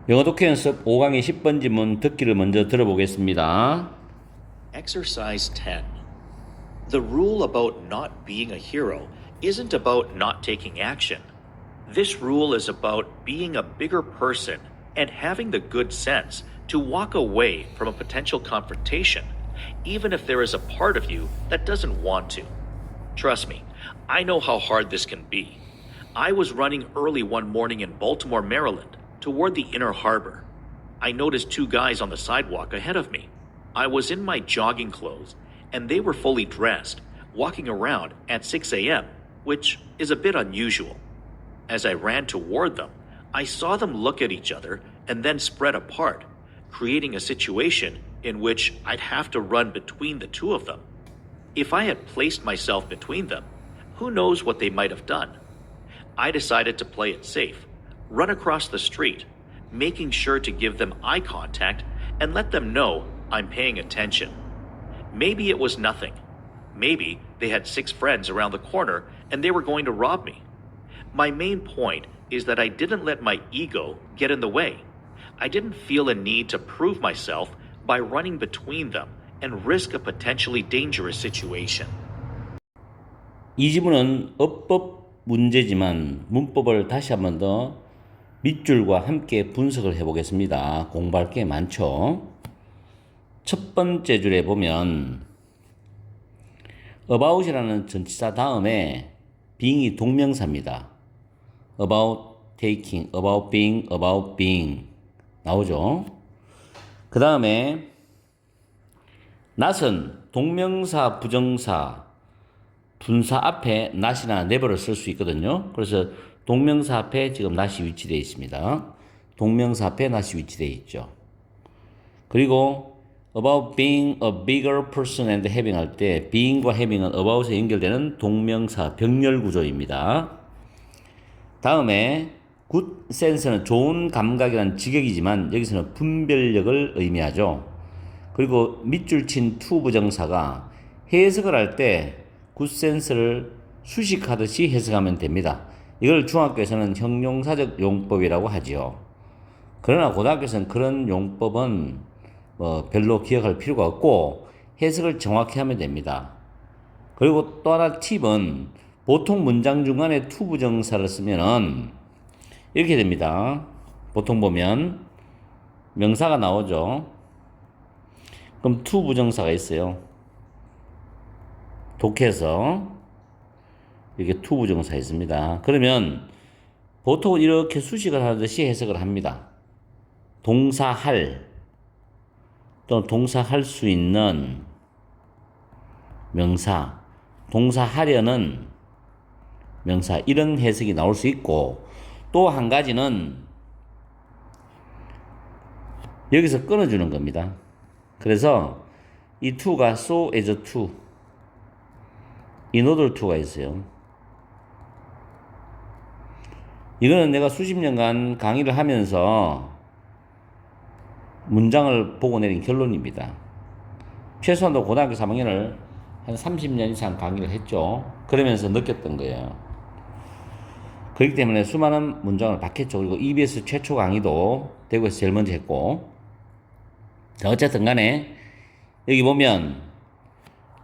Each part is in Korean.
영어 독해 연습 5강의 10번 지문 듣기를 먼저 들어보겠습니다. Exercise 10. The rule about not being a hero isn't about not taking action. This rule is about being a bigger person and having the good sense to walk away from a potential confrontation, even if there is a part of you that doesn't want to. Trust me, I know how hard this can be. I was running early one morning in Baltimore, Maryland, toward the Inner Harbor. I noticed two guys on the sidewalk ahead of me. I was in my jogging clothes, and they were fully dressed, walking around at 6 a.m., which is a bit unusual. As I ran toward them, I saw them look at each other and then spread apart, creating a situation in which I'd have to run between the two of them. If I had placed myself between them, who knows what they might have done? I decided to play it safe, run across the street, making sure to give them eye contact and let them know I'm paying attention. Maybe it was nothing. Maybe they had 6 friends around the corner and they were going to rob me. My main point is that I didn't let my ego get in the way. I didn't feel a need to prove myself by running between them and risk a potentially dangerous situation. 이 지문은 어법 문제지만 문법을 다시 한번 더 밑줄과 함께 분석을 해보겠습니다. 공부할 게 많죠. 첫 번째 줄에 보면 about이라는 전치사 다음에 being이 동명사입니다. about taking, about being 나오죠. 그 다음에 not은 동명사, 부정사, 분사 앞에 not이나 never를 쓸 수 있거든요. 그래서 동명사 앞에 지금 not이 위치되어 있습니다. 동명사 앞에 not이 위치되어 있죠. 그리고 about being a bigger person and having 할 때 being과 having은 about에 연결되는 동명사 병렬 구조입니다. 다음에 good sense는 좋은 감각이라는 직역이지만 여기서는 분별력을 의미하죠. 그리고 밑줄 친 to 부정사가 해석을 할 때 good sense를 수식하듯이 해석하면 됩니다. 이걸 중학교에서는 형용사적 용법이라고 하지요. 그러나 고등학교에서는 그런 용법은 별로 기억할 필요가 없고 해석을 정확히 하면 됩니다. 그리고 또 하나 팁은 보통 문장 중간에 to 부정사를 쓰면은 이렇게 됩니다. 보통 보면 명사가 나오죠. 그럼 to 부정사가 있어요. 독해서 이렇게 to 부정사 있습니다. 그러면 보통 이렇게 수식을 하듯이 해석을 합니다. 동사 할 또는 동사 할 수 있는 명사, 동사 하려는 명사 이런 해석이 나올 수 있고 또 한 가지는 여기서 끊어주는 겁니다. 그래서 이 to가 so as to in order to가 있어요. 이거는 내가 수십 년간 강의를 하면서 문장을 보고 내린 결론입니다. 최소한도 고등학교 3학년을 한 30년 이상 강의를 했죠. 그러면서 느꼈던 거예요. 그렇기 때문에 수많은 문장을 봤겠죠. 그리고 EBS 최초 강의도 대구에서 제일 먼저 했고. 자, 어쨌든 간에 여기 보면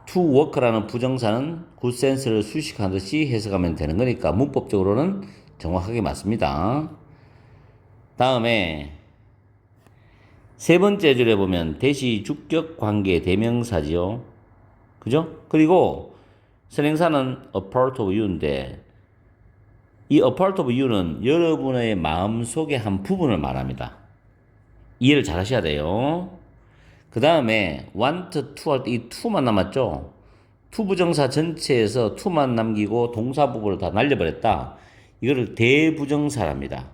to work라는 부정사는 good sense를 수식하듯이 해석하면 되는 거니까 문법적으로는 정확하게 맞습니다. 다음에 세 번째 줄에 보면 대시 주격 관계 대명사지요. 그죠? 그리고 선행사는 a part of you인데 이 a part of you는 여러분의 마음속의 한 부분을 말합니다. 이해를 잘 하셔야 돼요. 그 다음에 want to 할 때 이 to만 남았죠? to 부정사 전체에서 to만 남기고 동사 부분을 다 날려버렸다. 이거를 대부정사랍니다.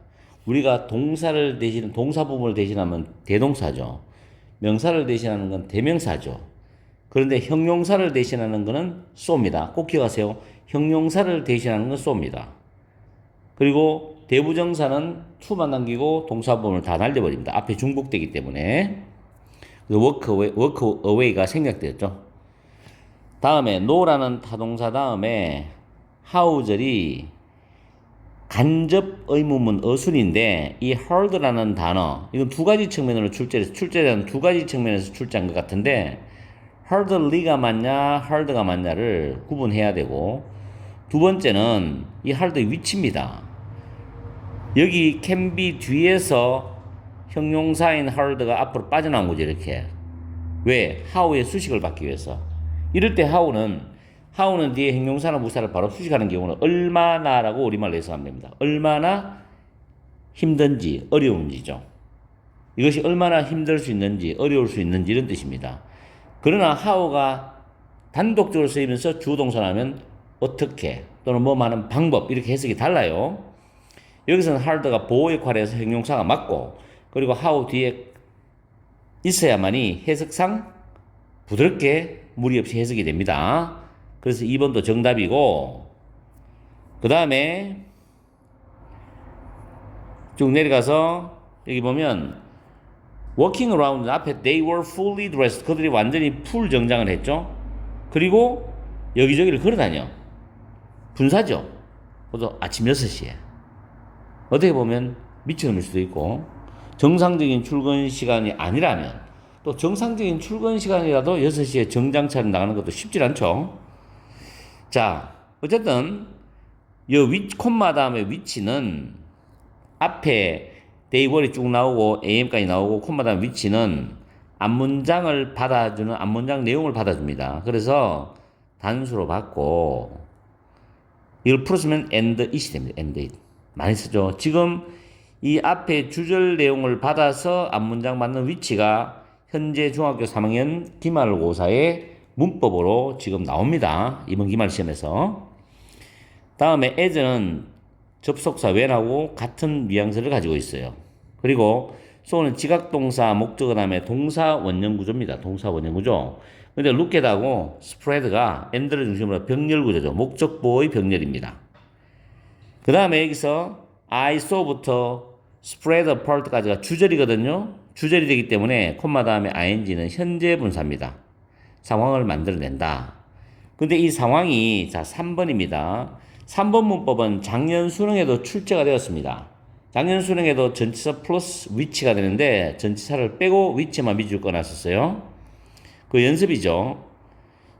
우리가 동사를 대신, 동사 부분을 대신하면 대동사죠. 명사를 대신하는 건 대명사죠. 그런데 형용사를 대신하는 것은 so입니다. 꼭 기억하세요. 형용사를 대신하는 건 so입니다. 그리고 대부정사는 to만 남기고 동사 부분을 다 날려버립니다. 앞에 중복되기 때문에. work away가 생략되었죠. 다음에 no라는 타동사 다음에 how절이 간접 의문문 어순인데 이 hard라는 단어 이건 두 가지 측면으로 출제되는 두 가지 측면에서 출제한 것 같은데 hardly가 맞냐 hard가 맞냐를 구분해야 되고 두 번째는 이 hard의 위치입니다. 여기 can be 뒤에서 형용사인 hard가 앞으로 빠져나온 거죠. 이렇게 왜? how의 수식을 받기 위해서. 이럴 때 how는 뒤에 형용사나 부사를 바로 수식하는 경우는 얼마나라고 우리말로 해석하면 됩니다. 얼마나 힘든지 어려운지죠. 이것이 얼마나 힘들 수 있는지 어려울 수 있는지 이런 뜻입니다. 그러나 how가 단독적으로 쓰이면서 주동사라면 어떻게 또는 뭐 하는 방법 이렇게 해석이 달라요. 여기서는 hard가 보호 역할을 해서 형용사가 맞고 그리고 how 뒤에 있어야만이 해석상 부드럽게 무리 없이 해석이 됩니다. 그래서 2번도 정답이고 그 다음에 쭉 내려가서 여기 보면 walking around 앞에 they were fully dressed 그들이 완전히 풀 정장을 했죠. 그리고 여기저기를 걸어다녀. 분사죠. 그래서 아침 6시에 어떻게 보면 미친놈일 수도 있고 정상적인 출근 시간이 아니라면 또 정상적인 출근 시간이라도 6시에 정장 차려 나가는 것도 쉽지 않죠. 자, 어쨌든 이 콤마 다음에 위치는 앞에 they were이 쭉 나오고 am까지 나오고 콤마 다음 위치는 앞문장을 받아주는 앞문장 내용을 받아줍니다. 그래서 단수로 받고 이걸 풀었으면 and it이 됩니다. and it. 많이 쓰죠. 지금 이 앞에 주절 내용을 받아서 앞문장 받는 위치가 현재 중학교 3학년 기말고사의 문법으로 지금 나옵니다. 이번 기말 시험에서. 다음에 as는 접속사 when하고 같은 뉘앙스를 가지고 있어요. 그리고 so는 지각동사 목적어 다음에 동사 원형 구조입니다. 동사 원형 구조. 근데 lookat하고 spread가 and를 중심으로 병렬 구조죠. 목적보의 병렬입니다. 그 다음에 여기서 I saw부터 spread apart까지가 주절이거든요. 주절이 되기 때문에 콤마 다음에 ing는 현재 분사입니다. 상황을 만들어낸다. 근데 이 상황이 자 3번입니다. 3번 문법은 작년 수능에도 출제가 되었습니다. 작년 수능에도 전치사 플러스 위치가 되는데 전치사를 빼고 위치만 밑줄 꺼놨었어요. 그 연습이죠.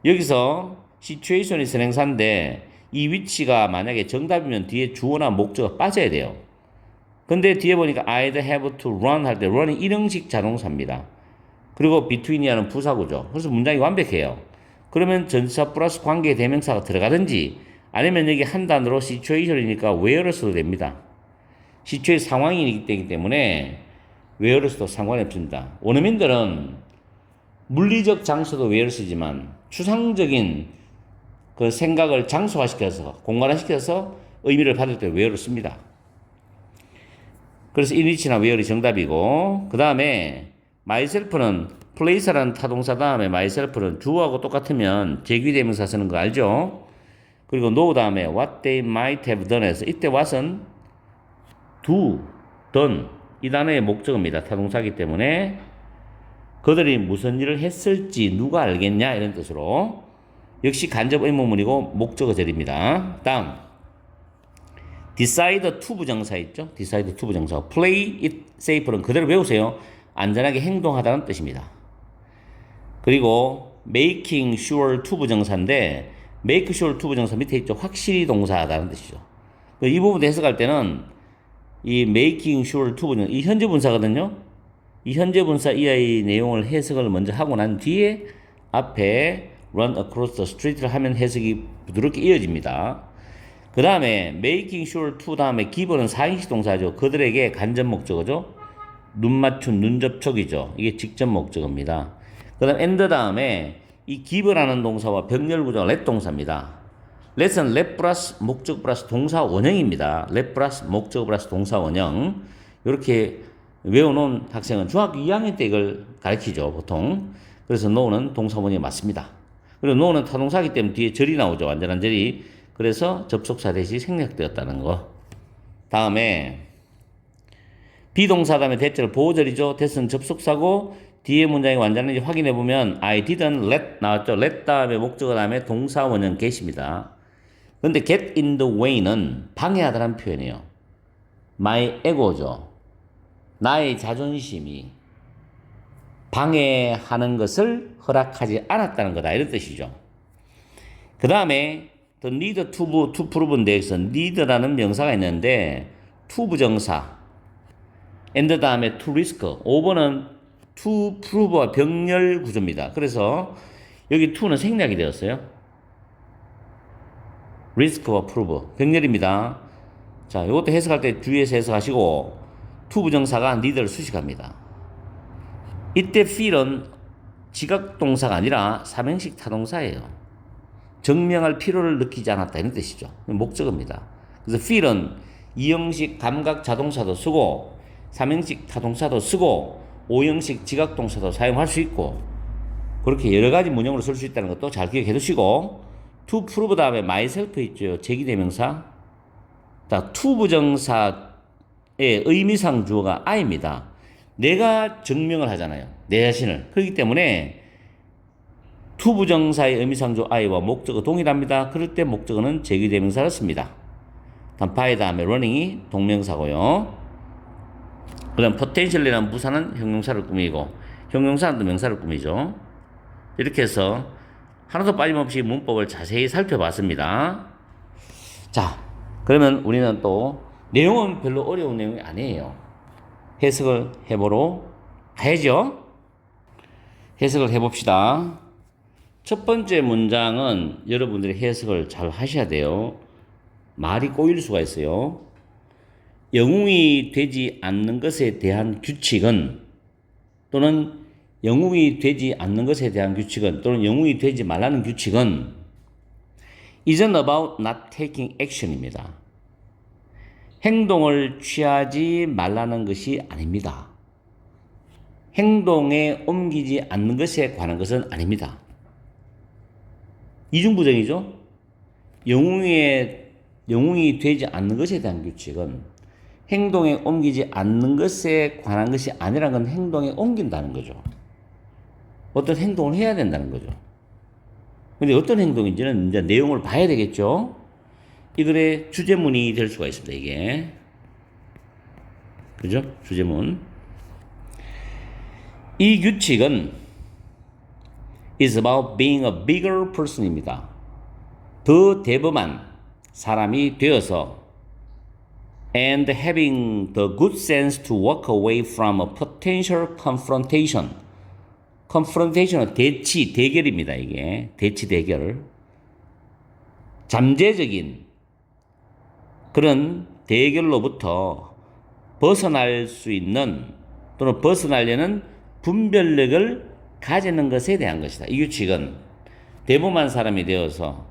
여기서 situation이 선행사인데 이 위치가 만약에 정답이면 뒤에 주어나 목적어가 빠져야 돼요. 근데 뒤에 보니까 I'd have to run 할 때 run이 일형식 자동사입니다. 그리고 between이라는 부사구죠. 그래서 문장이 완벽해요. 그러면 전치사 플러스 관계 대명사가 들어가든지 아니면 여기 한 단어로 situation이니까 where를 써도 됩니다. situation 상황이기 때문에 where를 써도 상관이 없습니다. 원어민들은 물리적 장소도 where를 쓰지만 추상적인 그 생각을 장소화시켜서 공간화시켜서 의미를 받을 때 where를 씁니다. 그래서 in which나 where이 정답이고 그 다음에 myself는 place라는 타동사 다음에 myself는 주어하고 똑같으면 제귀대명사 쓰는 거 알죠? 그리고 know 다음에 what they might have done 해서 이때 what은 do, done 이 단어의 목적어입니다. 타동사이기 때문에 그들이 무슨 일을 했을지 누가 알겠냐 이런 뜻으로 역시 간접 의문문이고 목적어절입니다. 다음 decide to 부정사 있죠? decide to 부정사 play it safe는 그대로 외우세요. 안전하게 행동하다는 뜻입니다. 그리고 making sure to 부정사인데 make sure to 부정사 밑에 있죠? 확실히 동사하다는 뜻이죠. 이 부분 해석할 때는 이 making sure to 부정사 이 현재 분사거든요. 이 현재 분사 이하의 내용을 해석을 먼저 하고 난 뒤에 앞에 run across the street를 하면 해석이 부드럽게 이어집니다. 그 다음에 making sure to 다음에 give는 4인식 동사죠. 그들에게 간접 목적어죠. 눈 맞춤, 눈 접촉이죠. 이게 직접 목적어입니다. 그 다음 and 다음에 이 give라는 동사와 병렬 구조가 let 동사입니다. let은 let 플러스 목적 플러스 동사 원형입니다. let 플러스 목적 플러스 동사 원형. 이렇게 외워놓은 학생은 중학교 2학년 때 이걸 가르치죠, 보통. 그래서 know는 동사 원형이 맞습니다. 그리고 know는 타동사이기 때문에 뒤에 절이 나오죠, 완전한 절이. 그래서 접속사 대시 생략되었다는 거. 다음에 비동사 다음에 대절 보호절이죠. 대스는 접속사고 뒤에 문장이 완전한지 확인해 보면 I didn't let 나왔죠. let 다음에 목적어 다음에 동사 원형 get입니다. 그 근데 get in the way는 방해하다라는 표현이에요. my ego죠. 나의 자존심이 방해하는 것을 허락하지 않았다는 거다. 이런 뜻이죠. 그 다음에 the need to prove인 데에서 need라는 명사가 있는데 to 부정사 and 다음에 to risk 5번은 to prove와 병렬 구조입니다. 그래서 여기 to는 생략이 되었어요. risk와 prove 병렬입니다. 자, 이것도 해석할 때 주의해서 해석하시고 to 부정사가 need를 수식합니다. 이때 feel은 지각동사가 아니라 삼형식 타동사예요. 증명할 필요를 느끼지 않았다 이런 뜻이죠. 목적어입니다. 그래서 feel은 이형식 감각 자동사도 쓰고 삼형식 타동사도 쓰고 오형식 지각동사도 사용할 수 있고 그렇게 여러 가지 문형으로 쓸 수 있다는 것도 잘 기억해 두시고 to prove 다음에 myself 있죠. 제기대명사. 자, to 부정사의 의미상 주어가 I입니다. 내가 증명을 하잖아요. 내 자신을. 그렇기 때문에 to 부정사의 의미상 주어 I와 목적어 동일합니다. 그럴 때 목적어는 제기대명사를 씁니다. 다음 by 다음에 running이 동명사고요. 그 다음 potential이라는 부사는 형용사를 꾸미고 형용사는 또 명사를 꾸미죠. 이렇게 해서 하나도 빠짐없이 문법을 자세히 살펴봤습니다. 자, 그러면 우리는 또 내용은 별로 어려운 내용이 아니에요. 해석을 해보러 가야죠. 해석을 해봅시다. 첫 번째 문장은 여러분들이 해석을 잘 하셔야 돼요. 말이 꼬일 수가 있어요. 영웅이 되지 않는 것에 대한 규칙은 또는 영웅이 되지 않는 것에 대한 규칙은 또는 영웅이 되지 말라는 규칙은 isn't about not taking action입니다. 행동을 취하지 말라는 것이 아닙니다. 행동에 옮기지 않는 것에 관한 것은 아닙니다. 이중부정이죠. 영웅이 되지 않는 것에 대한 규칙은 행동에 옮기지 않는 것에 관한 것이 아니라는 건 행동에 옮긴다는 거죠. 어떤 행동을 해야 된다는 거죠. 근데 어떤 행동인지는 이제 내용을 봐야 되겠죠. 이 글의 주제문이 될 수가 있습니다, 이게. 그죠? 주제문. 이 규칙은 is about being a bigger person입니다. 더 대범한 사람이 되어서 and having the good sense to walk away from a potential confrontation. confrontation은 대치, 대결입니다, 이게. 대치, 대결. 잠재적인 그런 대결로부터 벗어날 수 있는 또는 벗어나려는 분별력을 가지는 것에 대한 것이다. 이 규칙은 대범한 사람이 되어서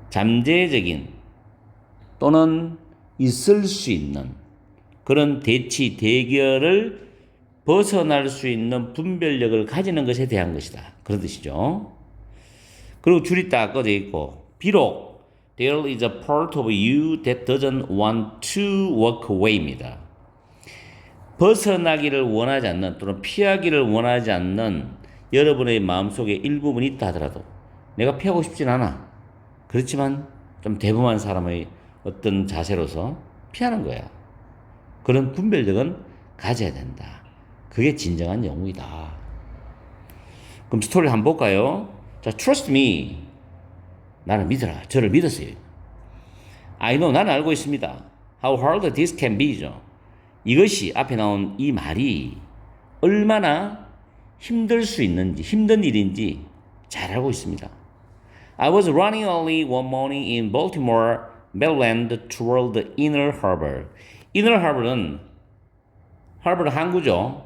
잠재적인 또는 있을 수 있는 그런 대치, 대결을 벗어날 수 있는 분별력을 가지는 것에 대한 것이다. 그런 뜻이죠. 그리고 줄이 딱 꺼져 있고 비록 there is a part of you that doesn't want to walk away입니다. 벗어나기를 원하지 않는 또는 피하기를 원하지 않는 여러분의 마음속에 일부분이 있다 하더라도 내가 피하고 싶진 않아. 그렇지만 좀 대범한 사람의 어떤 자세로서 피하는 거야. 그런 분별력은 가져야 된다. 그게 진정한 영웅이다. 그럼 스토리를 한번 볼까요? 자, trust me. 나를 믿어라. 저를 믿으세요. I know. 나는 알고 있습니다. How hard this can be죠. 이것이 앞에 나온 이 말이 얼마나 힘들 수 있는지, 힘든 일인지 잘 알고 있습니다. I was running early one morning in Baltimore, Maryland toward the Inner Harbor. Inner Harbor는 항구죠.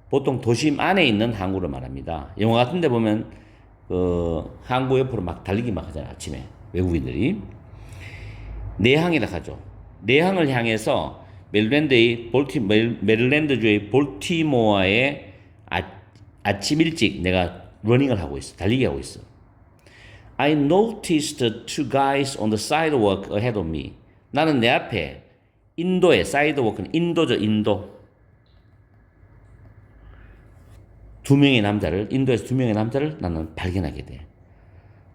보통 도심 안에 있는 항구를 말합니다. 영화 같은 데 보면 항구 옆으로 막 달리기 막 하잖아요. 아침에 외국인들이. 내항이라 하죠. 내항을 향해서 메릴랜드주의 볼티모어의 아침 일찍 내가 러닝을 하고 있어. 달리기 하고 있어. I noticed two guys on the sidewalk ahead of me. 나는 내 앞에 인도의 사이드워크는 인도죠, 인도. 인도에서 두 명의 남자를 나는 발견하게 돼.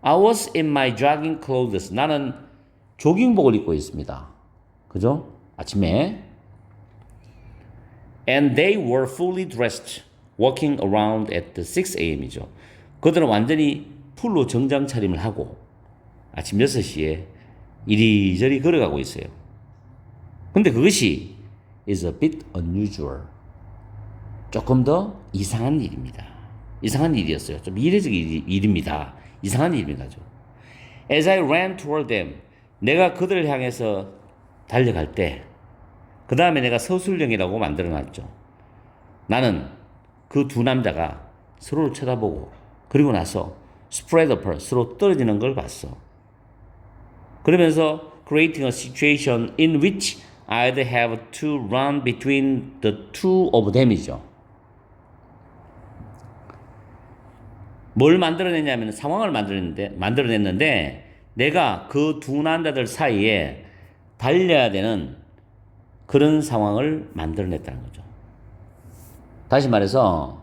I was in my jogging clothes. 나는 조깅복을 입고 있습니다. 그죠? 아침에. And they were fully dressed, walking around at 6 a.m.이죠. 그들은 완전히 풀로 정장 차림을 하고 아침 6시에 이리저리 걸어가고 있어요. 근데 그것이 is a bit unusual. 조금 더 이상한 일입니다. 이상한 일이었어요. 좀 이례적 일입니다. 이상한 일입니다. As I ran toward them, 내가 그들을 향해서 달려갈 때, 그 다음에 내가 서술형이라고 만들어놨죠. 나는 그 두 남자가 서로를 쳐다보고, 그리고 나서 spread apart, 서로 떨어지는 걸 봤어. 그러면서 creating a situation in which I'd have to run between the two of them이죠. 뭘 만들어냈냐면 상황을 만들어냈는데 내가 그 두 남자들 사이에 달려야 되는 그런 상황을 만들어냈다는 거죠. 다시 말해서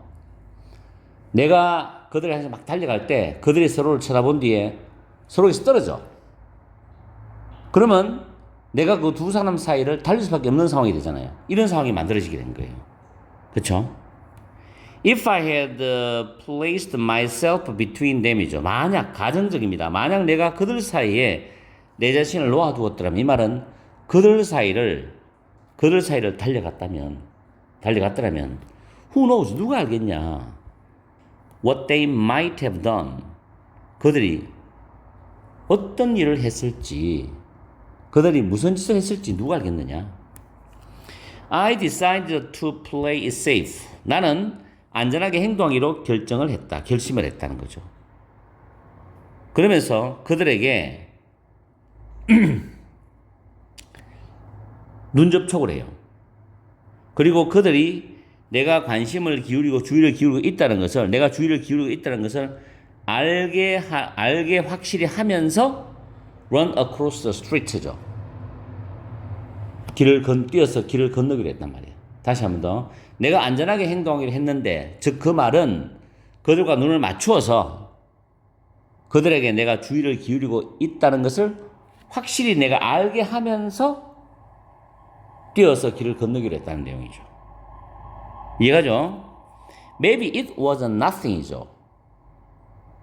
내가 그들을 향해서 막 달려갈 때 그들이 서로를 쳐다본 뒤에 서로에서 떨어져. 그러면 내가 그 두 사람 사이를 달릴 수밖에 없는 상황이 되잖아요. 이런 상황이 만들어지게 된 거예요. 그렇죠? If I had placed myself between them이죠. 만약 가정적입니다. 만약 내가 그들 사이에 내 자신을 놓아두었더라면 이 말은 그들 사이를 달려갔더라면 who knows 누가 알겠냐? What they might have done. 그들이 어떤 일을 했을지, 그들이 무슨 짓을 했을지 누가 알겠느냐? I decided to play it safe. 나는 안전하게 행동하기로 결심을 했다는 거죠. 그러면서 그들에게 눈 접촉을 해요. 그리고 그들이 내가 관심을 기울이고 주의를 기울이고 있다는 것을, 내가 주의를 기울이고 있다는 것을 알게 확실히 하면서 run across the street죠. 뛰어서 길을 건너기로 했단 말이에요. 다시 한 번 더. 내가 안전하게 행동하기로 했는데, 즉 그 말은 그들과 눈을 맞추어서 그들에게 내가 주의를 기울이고 있다는 것을 확실히 내가 알게 하면서 뛰어서 길을 건너기로 했다는 내용이죠. 이해가죠? Maybe it was nothing이죠.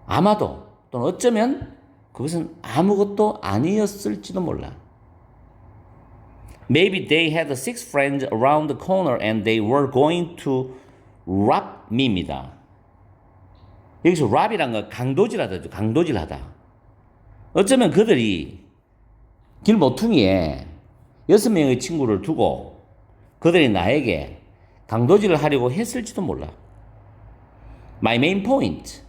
아마도 또는 어쩌면 그것은 아무것도 아니었을지도 몰라. Maybe they had 6 friends around the corner and they were going to rob me입니다. 여기서 rob이란 건 강도질하다죠. 강도질하다. 어쩌면 그들이 길 모퉁이에 6명의 친구를 두고 그들이 나에게 강도질을 하려고 했을지도 몰라. My main point.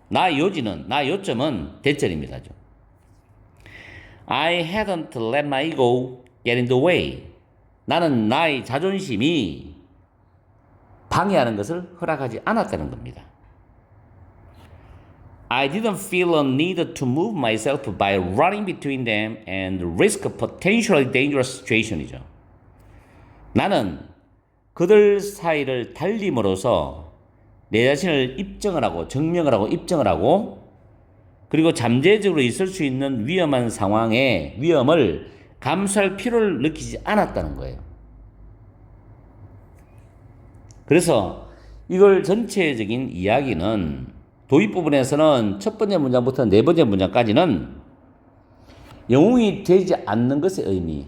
나의 요점은 대절입니다. I hadn't let my ego get in the way. 나는 나의 자존심이 방해하는 것을 허락하지 않았다는 겁니다. I didn't feel a need to move myself by running between them and risk a potentially dangerous situation이죠. 나는 그들 사이를 달림으로써 내 자신을 증명을 하고 그리고 잠재적으로 있을 수 있는 위험한 상황의 위험을 감수할 필요를 느끼지 않았다는 거예요. 그래서 이걸 전체적인 이야기는 도입 부분에서는 첫 번째 문장부터 네 번째 문장까지는 영웅이 되지 않는 것의 의미,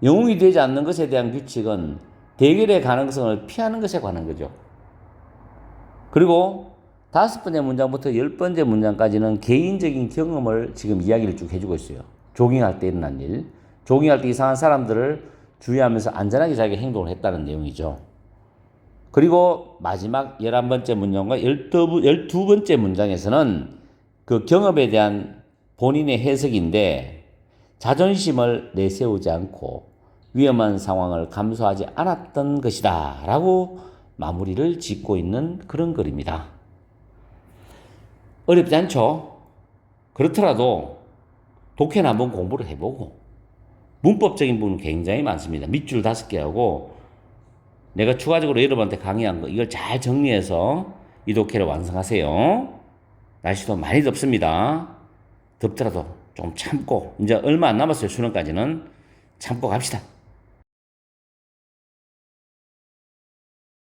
영웅이 되지 않는 것에 대한 규칙은 대결의 가능성을 피하는 것에 관한 거죠. 그리고 다섯 번째 문장부터 열 번째 문장까지는 개인적인 경험을 지금 이야기를 쭉 해주고 있어요. 조깅할 때 일어난 일, 조깅할 때 이상한 사람들을 주의하면서 안전하게 자기가 행동을 했다는 내용이죠. 그리고 마지막 11번째 문장과 12번째 문장에서는 그 경험에 대한 본인의 해석인데 자존심을 내세우지 않고 위험한 상황을 감수하지 않았던 것이다 라고 마무리를 짓고 있는 그런 글입니다. 어렵지 않죠? 그렇더라도 독해는 한번 공부를 해보고 문법적인 부분은 굉장히 많습니다. 밑줄 5개 하고 내가 추가적으로 여러분한테 강의한 거 이걸 잘 정리해서 이 독해를 완성하세요. 날씨도 많이 덥습니다. 덥더라도 좀 참고, 이제 얼마 안 남았어요. 수능까지는. 참고 갑시다.